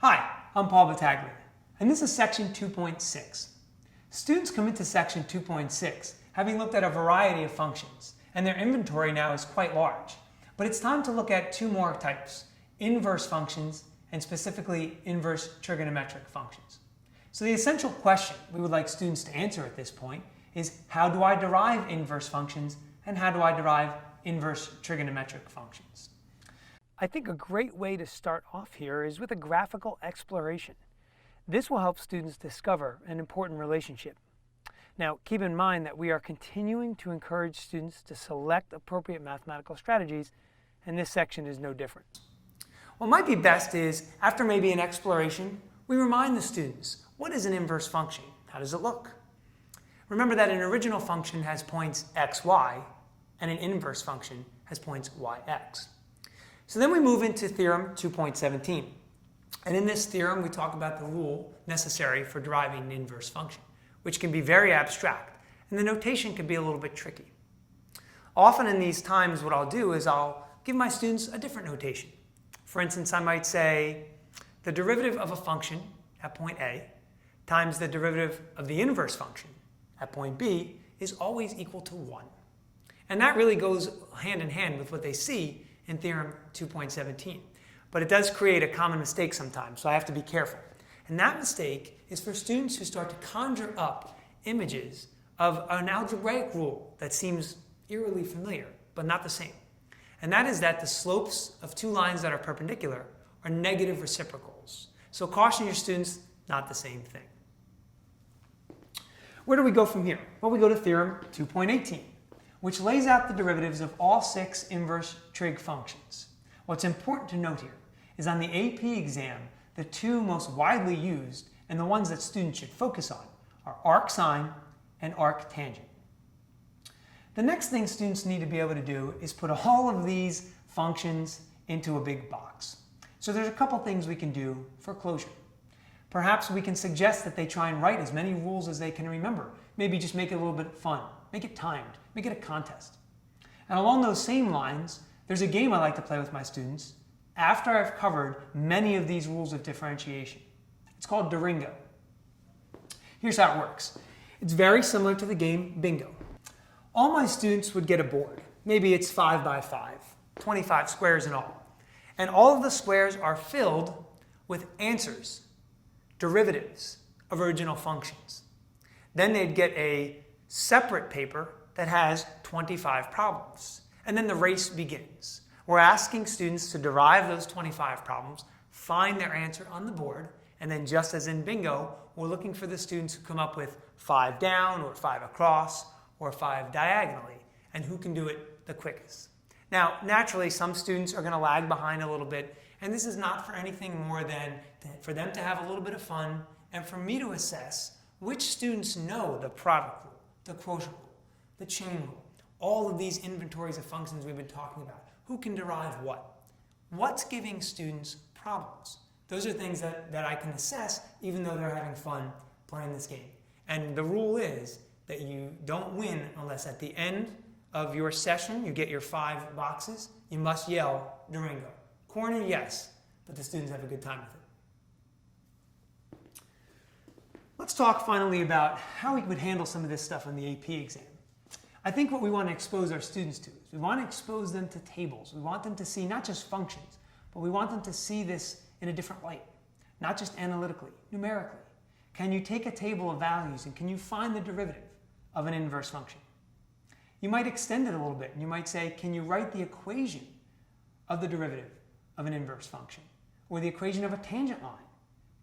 Hi, I'm Paul Battaglia, and this is section 2.6. Students come into section 2.6 having looked at a variety of functions, and their inventory now is quite large. But it's time to look at two more types, inverse functions and specifically inverse trigonometric functions. So the essential question we would like students to answer at this point is, how do I derive inverse functions and how do I derive inverse trigonometric functions? I think a great way to start off here is with a graphical exploration. This will help students discover an important relationship. Now, keep in mind that we are continuing to encourage students to select appropriate mathematical strategies, and this section is no different. What might be best is, after maybe an exploration, we remind the students, what is an inverse function? How does it look? Remember that an original function has points x, y, and an inverse function has points y, x. So then we move into Theorem 2.17. And in this theorem, we talk about the rule necessary for deriving an inverse function, which can be very abstract, and the notation can be a little bit tricky. Often in these times, what I'll do is I'll give my students a different notation. For instance, I might say the derivative of a function at point A times the derivative of the inverse function at point B is always equal to 1. And that really goes hand in hand with what they see in Theorem 2.17. But it does create a common mistake sometimes, so I have to be careful. And that mistake is for students who start to conjure up images of an algebraic rule that seems eerily familiar, but not the same. And that is that the slopes of two lines that are perpendicular are negative reciprocals. So caution your students, not the same thing. Where do we go from here? Well, we go to Theorem 2.18, which lays out the derivatives of all 6 inverse trig functions. What's important to note here is on the AP exam, the two most widely used and the ones that students should focus on are arcsine and arctangent. The next thing students need to be able to do is put all of these functions into a big box. So there's a couple things we can do for closure. Perhaps we can suggest that they try and write as many rules as they can remember. Maybe just make it a little bit fun, make it timed, make it a contest. And along those same lines, there's a game I like to play with my students after I've covered many of these rules of differentiation. It's called Duringo. Here's how it works. It's very similar to the game Bingo. All my students would get a board. Maybe it's 5 by 5, 25 squares in all. And all of the squares are filled with answers, derivatives of original functions. Then they'd get a separate paper that has 25 problems. And then the race begins. We're asking students to derive those 25 problems, find their answer on the board, and then just as in bingo, we're looking for the students who come up with 5 down, or 5 across, or 5 diagonally, and who can do it the quickest. Now, naturally, some students are going to lag behind a little bit, and this is not for anything more than for them to have a little bit of fun, and for me to assess which students know the product rule, the quotient rule, the chain rule, all of these inventories of functions we've been talking about. Who can derive what? What's giving students problems? Those are things that I can assess even though they're having fun playing this game. And the rule is that you don't win unless at the end of your session you get your 5 boxes. You must yell Duringo. Corny, yes, but the students have a good time with it. Let's talk finally about how we would handle some of this stuff on the AP exam. I think what we want to expose our students to is we want to expose them to tables. We want them to see not just functions, but we want them to see this in a different light, not just analytically, numerically. Can you take a table of values and can you find the derivative of an inverse function? You might extend it a little bit and you might say, can you write the equation of the derivative of an inverse function, or the equation of a tangent line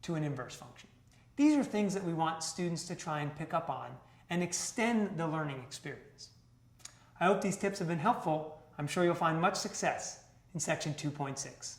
to an inverse function? These are things that we want students to try and pick up on and extend the learning experience. I hope these tips have been helpful. I'm sure you'll find much success in section 2.6.